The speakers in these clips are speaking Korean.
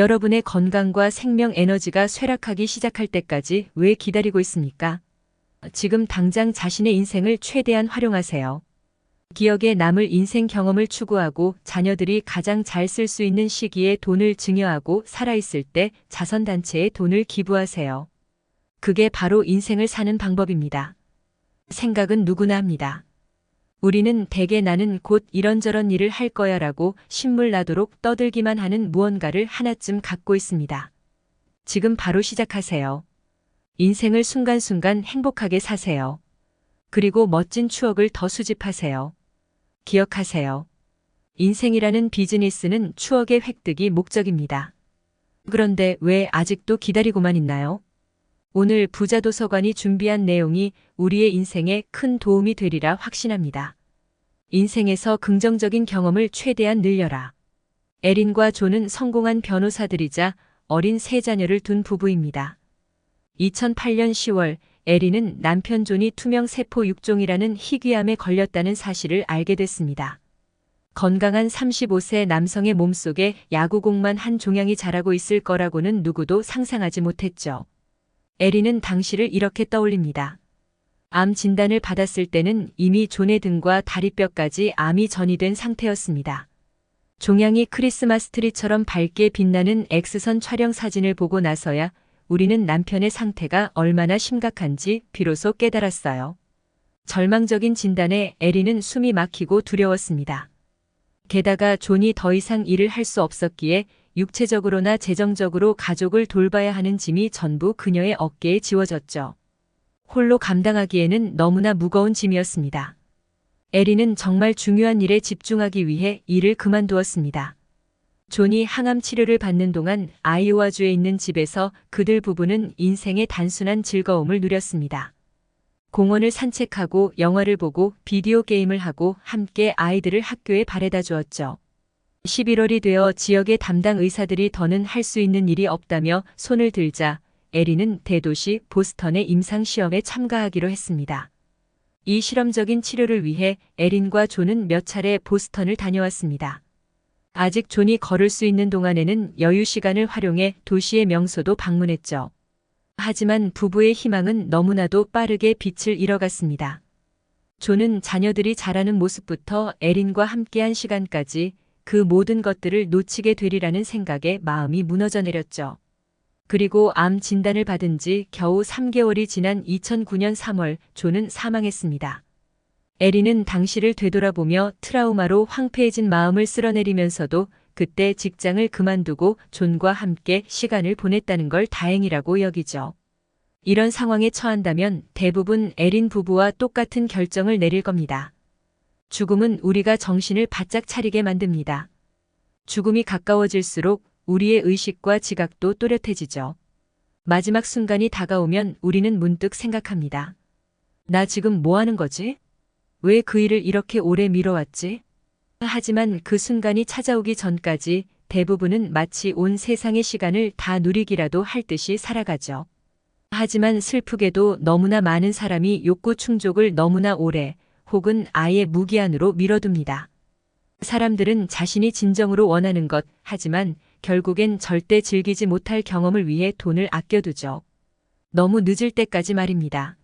여러분의 건강과 생명 에너지가 쇠락하기 시작할 때까지 왜 기다리고 있습니까? 지금 당장 자신의 인생을 최대한 활용하세요. 기억에 남을 인생 경험을 추구하고 자녀들이 가장 잘 쓸 수 있는 시기에 돈을 증여하고 살아있을 때 자선단체에 돈을 기부하세요. 그게 바로 인생을 사는 방법입니다. 생각은 누구나 합니다. 우리는 대개 나는 곧 이런저런 일을 할 거야 라고 신물 나도록 떠들기만 하는 무언가를 하나쯤 갖고 있습니다. 지금 바로 시작하세요. 인생을 순간순간 행복하게 사세요. 그리고 멋진 추억을 더 수집하세요. 기억하세요. 인생이라는 비즈니스는 추억의 획득이 목적입니다. 그런데 왜 아직도 기다리고만 있나요? 오늘 부자도서관이 준비한 내용이 우리의 인생에 큰 도움이 되리라 확신합니다. 인생에서 긍정적인 경험을 최대한 늘려라. 에린과 존은 성공한 변호사들이자 어린 세 자녀를 둔 부부입니다. 2008년 10월 에린은 남편 존이 투명세포 육종이라는 희귀암에 걸렸다는 사실을 알게 됐습니다. 건강한 35세 남성의 몸속에 야구공만 한 종양이 자라고 있을 거라고는 누구도 상상하지 못했죠. 에린은 당시를 이렇게 떠올립니다. 암 진단을 받았을 때는 이미 존의 등과 다리뼈까지 암이 전이된 상태였습니다. 종양이 크리스마스 트리처럼 밝게 빛나는 X선 촬영 사진을 보고 나서야 우리는 남편의 상태가 얼마나 심각한지 비로소 깨달았어요. 절망적인 진단에 에린은 숨이 막히고 두려웠습니다. 게다가 존이 더 이상 일을 할 수 없었기에 육체적으로나 재정적으로 가족을 돌봐야 하는 짐이 전부 그녀의 어깨에 지워졌죠. 홀로 감당하기에는 너무나 무거운 짐이었습니다. 에린은 정말 중요한 일에 집중하기 위해 일을 그만두었습니다. 존이 항암 치료를 받는 동안 아이오와주에 있는 집에서 그들 부부는 인생의 단순한 즐거움을 누렸습니다. 공원을 산책하고 영화를 보고 비디오 게임을 하고 함께 아이들을 학교에 바래다 주었죠. 11월이 되어 지역의 담당 의사들이 더는 할 수 있는 일이 없다며 손을 들자 에린은 대도시 보스턴의 임상시험에 참가하기로 했습니다. 이 실험적인 치료를 위해 에린과 존은 몇 차례 보스턴을 다녀왔습니다. 아직 존이 걸을 수 있는 동안에는 여유 시간을 활용해 도시의 명소도 방문했죠. 하지만 부부의 희망은 너무나도 빠르게 빛을 잃어갔습니다. 존은 자녀들이 자라는 모습부터 에린과 함께한 시간까지 그 모든 것들을 놓치게 되리라는 생각에 마음이 무너져 내렸죠. 그리고 암 진단을 받은 지 겨우 3개월이 지난 2009년 3월 존은 사망했습니다. 에린은 당시를 되돌아보며 트라우마로 황폐해진 마음을 쓸어내리면서도 그때 직장을 그만두고 존과 함께 시간을 보냈다는 걸 다행이라고 여기죠. 이런 상황에 처한다면 대부분 에린 부부와 똑같은 결정을 내릴 겁니다. 죽음은 우리가 정신을 바짝 차리게 만듭니다. 죽음이 가까워질수록 우리의 의식과 지각도 또렷해지죠. 마지막 순간이 다가오면 우리는 문득 생각합니다. 나 지금 뭐 하는 거지? 왜 그 일을 이렇게 오래 미뤄왔지? 하지만 그 순간이 찾아오기 전까지 대부분은 마치 온 세상의 시간을 다 누리기라도 할 듯이 살아가죠. 하지만 슬프게도 너무나 많은 사람이 욕구 충족을 너무나 오래 혹은 아예 무기한으로 미뤄둡니다. 사람들은 자신이 진정으로 원하는 것, 하지만 결국엔 절대 즐기지 못할 경험을 위해 돈을 아껴두죠. 너무 늦을 때까지 말입니다.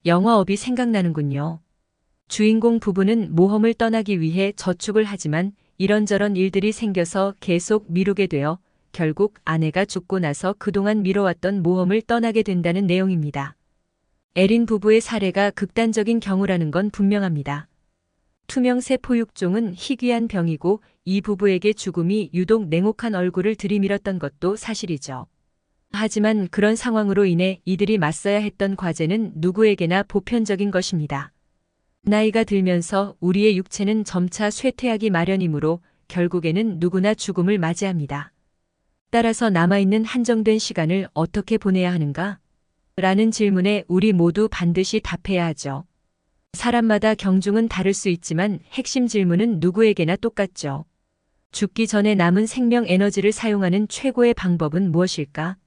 영화업이 생각나는군요. 주인공 부부는 모험을 떠나기 위해 저축을 하지만 이런저런 일들이 생겨서 계속 미루게 되어 결국 아내가 죽고 나서 그동안 미뤄왔던 모험을 떠나게 된다는 내용입니다. 에린 부부의 사례가 극단적인 경우라는 건 분명합니다. 투명세포육종은 희귀한 병이고 이 부부에게 죽음이 유독 냉혹한 얼굴을 들이밀었던 것도 사실이죠. 하지만 그런 상황으로 인해 이들이 맞서야 했던 과제는 누구에게나 보편적인 것입니다. 나이가 들면서 우리의 육체는 점차 쇠퇴하기 마련이므로 결국에는 누구나 죽음을 맞이합니다. 따라서 남아있는 한정된 시간을 어떻게 보내야 하는가? 라는 질문에 우리 모두 반드시 답해야 하죠. 사람마다 경중은 다를 수 있지만 핵심 질문은 누구에게나 똑같죠. 죽기 전에 남은 생명 에너지를 사용하는 최고의 방법은 무엇일까?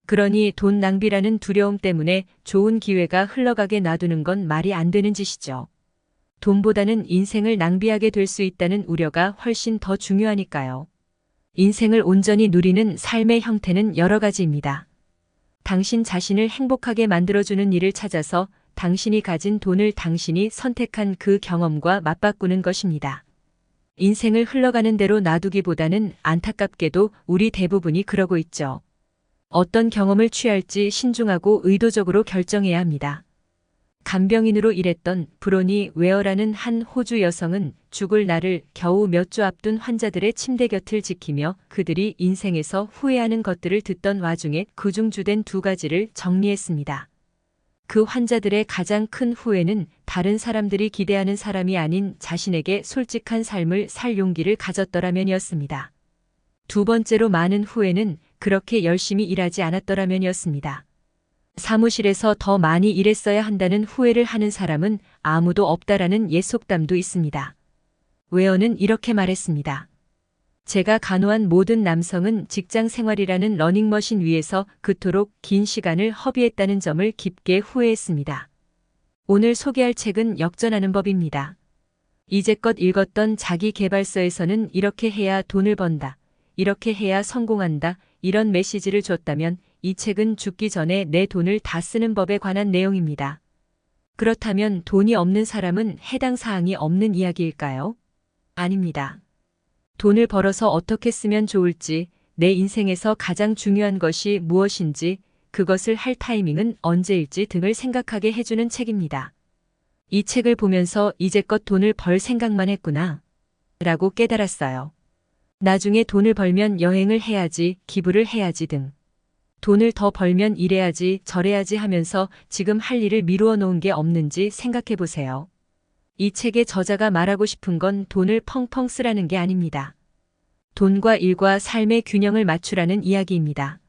그러니 돈 낭비라는 두려움 때문에 좋은 기회가 흘러가게 놔두는 건 말이 안 되는 짓이죠. 돈보다는 인생을 낭비하게 될 수 있다는 우려가 훨씬 더 중요하니까요. 인생을 온전히 누리는 삶의 형태는 여러 가지입니다. 당신 자신을 행복하게 만들어주는 일을 찾아서 당신이 가진 돈을 당신이 선택한 그 경험과 맞바꾸는 것입니다. 인생을 흘러가는 대로 놔두기보다는 안타깝게도 우리 대부분이 그러고 있죠. 어떤 경험을 취할지 신중하고 의도적으로 결정해야 합니다. 간병인으로 일했던 브로니 웨어라는 한 호주 여성은 죽을 날을 겨우 몇 주 앞둔 환자들의 침대 곁을 지키며 그들이 인생에서 후회하는 것들을 듣던 와중에 그중 주된 두 가지를 정리했습니다. 그 환자들의 가장 큰 후회는 다른 사람들이 기대하는 사람이 아닌 자신에게 솔직한 삶을 살 용기를 가졌더라면이었습니다. 두 번째로 많은 후회는 그렇게 열심히 일하지 않았더라면이었습니다. 사무실에서 더 많이 일했어야 한다는 후회를 하는 사람은 아무도 없다라는 옛 속담도 있습니다. 웨어는 이렇게 말했습니다. 제가 간호한 모든 남성은 직장 생활이라는 러닝머신 위에서 그토록 긴 시간을 허비했다는 점을 깊게 후회했습니다. 오늘 소개할 책은 역전하는 법입니다. 이제껏 읽었던 자기계발서에서는 이렇게 해야 돈을 번다, 이렇게 해야 성공한다, 이런 메시지를 줬다면 이 책은 죽기 전에 내 돈을 다 쓰는 법에 관한 내용입니다. 그렇다면 돈이 없는 사람은 해당 사항이 없는 이야기일까요? 아닙니다. 돈을 벌어서 어떻게 쓰면 좋을지, 내 인생에서 가장 중요한 것이 무엇인지, 그것을 할 타이밍은 언제일지 등을 생각하게 해주는 책입니다. 이 책을 보면서 이제껏 돈을 벌 생각만 했구나 라고 깨달았어요. 나중에 돈을 벌면 여행을 해야지, 기부를 해야지 등. 돈을 더 벌면 이래야지 저래야지 하면서 지금 할 일을 미루어 놓은 게 없는지 생각해 보세요. 이 책의 저자가 말하고 싶은 건 돈을 펑펑 쓰라는 게 아닙니다. 돈과 일과 삶의 균형을 맞추라는 이야기입니다.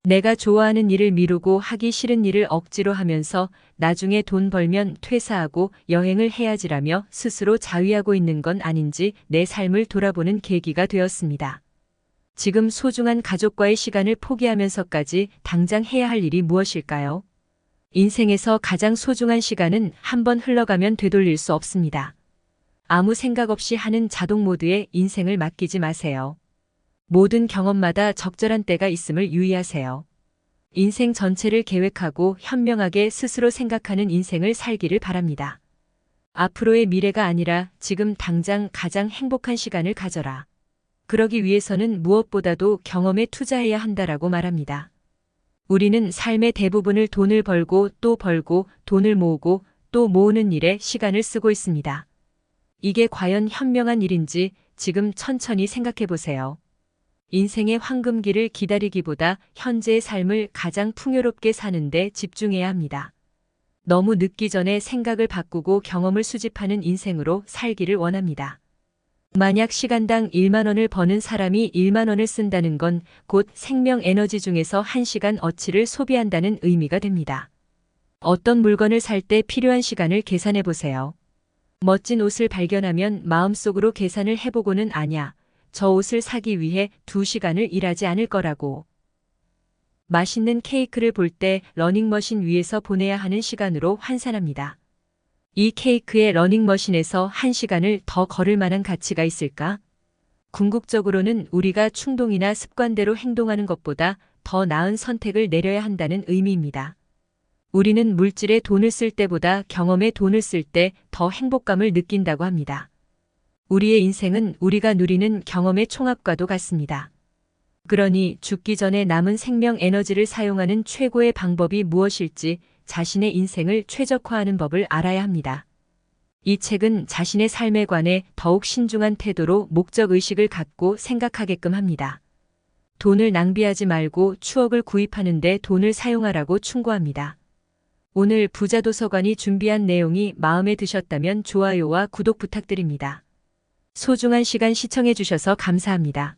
내가 좋아하는 일을 미루고 하기 싫은 일을 억지로 하면서 나중에 돈 벌면 퇴사하고 여행을 해야지라며 스스로 자위하고 있는 건 아닌지 내 삶을 돌아보는 계기가 되었습니다. 지금 소중한 가족과의 시간을 포기하면서까지 당장 해야 할 일이 무엇일까요? 인생에서 가장 소중한 시간은 한번 흘러가면 되돌릴 수 없습니다. 아무 생각 없이 하는 자동 모드에 인생을 맡기지 마세요. 모든 경험마다 적절한 때가 있음을 유의하세요. 인생 전체를 계획하고 현명하게 스스로 생각하는 인생을 살기를 바랍니다. 앞으로의 미래가 아니라 지금 당장 가장 행복한 시간을 가져라. 그러기 위해서는 무엇보다도 경험에 투자해야 한다라고 말합니다. 우리는 삶의 대부분을 돈을 벌고 또 벌고 돈을 모으고 또 모으는 일에 시간을 쓰고 있습니다. 이게 과연 현명한 일인지 지금 천천히 생각해 보세요. 인생의 황금기를 기다리기보다 현재의 삶을 가장 풍요롭게 사는 데 집중해야 합니다. 너무 늦기 전에 생각을 바꾸고 경험을 수집하는 인생으로 살기를 원합니다. 만약 시간당 1만 원을 버는 사람이 1만 원을 쓴다는 건 곧 생명 에너지 중에서 1시간 어치를 소비한다는 의미가 됩니다. 어떤 물건을 살 때 필요한 시간을 계산해 보세요. 멋진 옷을 발견하면 마음속으로 계산을 해보고는 아냐, 저 옷을 사기 위해 2시간을 일하지 않을 거라고. 맛있는 케이크를 볼 때 러닝머신 위에서 보내야 하는 시간으로 환산합니다. 이 케이크의 러닝머신에서 1시간을 더 걸을 만한 가치가 있을까? 궁극적으로는 우리가 충동이나 습관대로 행동하는 것보다 더 나은 선택을 내려야 한다는 의미입니다. 우리는 물질에 돈을 쓸 때보다 경험에 돈을 쓸 때 더 행복감을 느낀다고 합니다. 우리의 인생은 우리가 누리는 경험의 총합과도 같습니다. 그러니 죽기 전에 남은 생명 에너지를 사용하는 최고의 방법이 무엇일지 자신의 인생을 최적화하는 법을 알아야 합니다. 이 책은 자신의 삶에 관해 더욱 신중한 태도로 목적의식을 갖고 생각하게끔 합니다. 돈을 낭비하지 말고 추억을 구입하는 데 돈을 사용하라고 충고합니다. 오늘 부자도서관이 준비한 내용이 마음에 드셨다면 좋아요와 구독 부탁드립니다. 소중한 시간 시청해 주셔서 감사합니다.